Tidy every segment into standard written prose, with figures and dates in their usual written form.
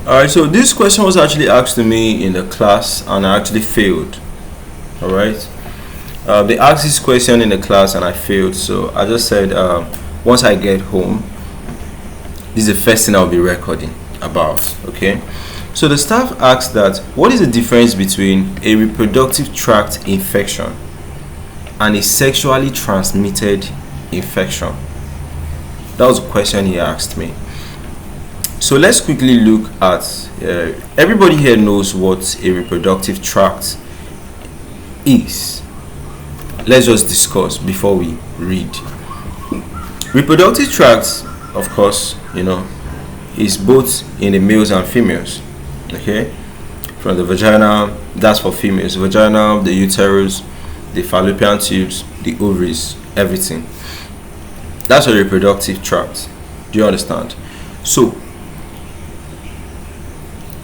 Alright, so this question was actually asked to me in the class and I actually failed. Alright, they asked this question in the class and I failed, so I just said once I get home, this is the first thing I'll be recording about. Okay, so the staff asked that what is the difference between a reproductive tract infection and a sexually transmitted infection? That was a question he asked me. So let's quickly look at everybody here knows what a reproductive tract is. Let's just discuss before we read. Reproductive tract, of course, is both in the males and females. Okay, from the vagina, that's for females, vagina, the uterus, the fallopian tubes, the ovaries, everything. That's a reproductive tract. Do you understand? So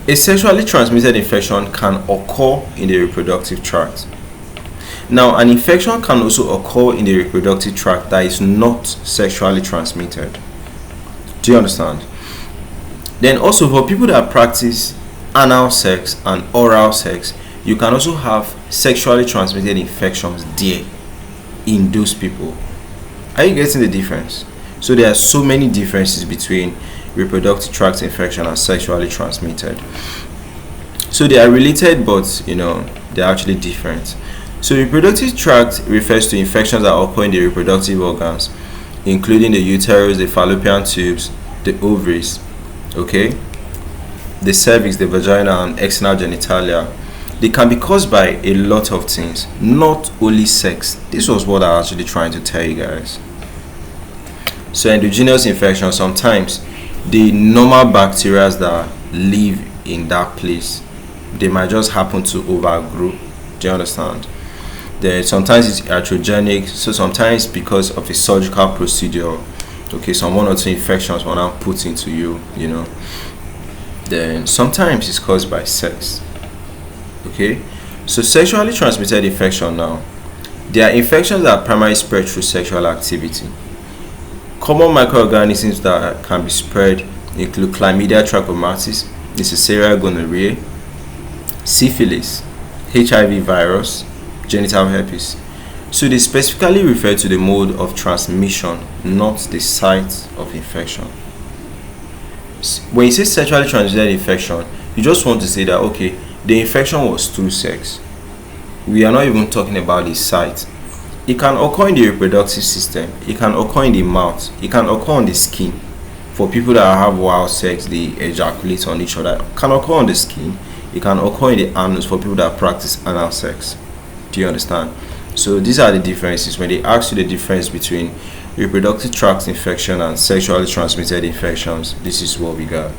a sexually transmitted infection can occur in the reproductive tract. Now, an infection can also occur in the reproductive tract that is not sexually transmitted. Do you understand? Then also for people that practice anal sex and oral sex, you can also have sexually transmitted infections there in those people. Are you getting the difference? So there are so many differences between reproductive tract infection and sexually transmitted. So they are related, but they're actually different. So reproductive tract refers to infections that occur in the reproductive organs, including the uterus, the fallopian tubes, the ovaries, okay, the cervix, the vagina, and external genitalia. They can be caused by a lot of things, not only sex. This was what I was actually trying to tell you guys. So endogenous infection, sometimes the normal bacteria that live in that place, they might just happen to overgrow. Do you understand? Then sometimes it's iatrogenic, so sometimes because of a surgical procedure, okay, some one or two infections were now put into you, Then sometimes it's caused by sex. Okay, so sexually transmitted infection now, there are infections that are primarily spread through sexual activity. Common microorganisms that can be spread include chlamydia trachomatis, serial gonorrhea, syphilis, HIV virus, genital herpes. So they specifically refer to the mode of transmission, not the site of infection. When you say sexually transmitted infection, you just want to say that, okay, the infection was through sex. We are not even talking about the site. It can occur in the reproductive system, it can occur in the mouth, it can occur on the skin. For people that have wild sex, they ejaculate on each other. It can occur on the skin, it can occur in the anus for people that practice anal sex. Do you understand? So these are the differences. When they ask you the difference between reproductive tract infection and sexually transmitted infections, this is what we got.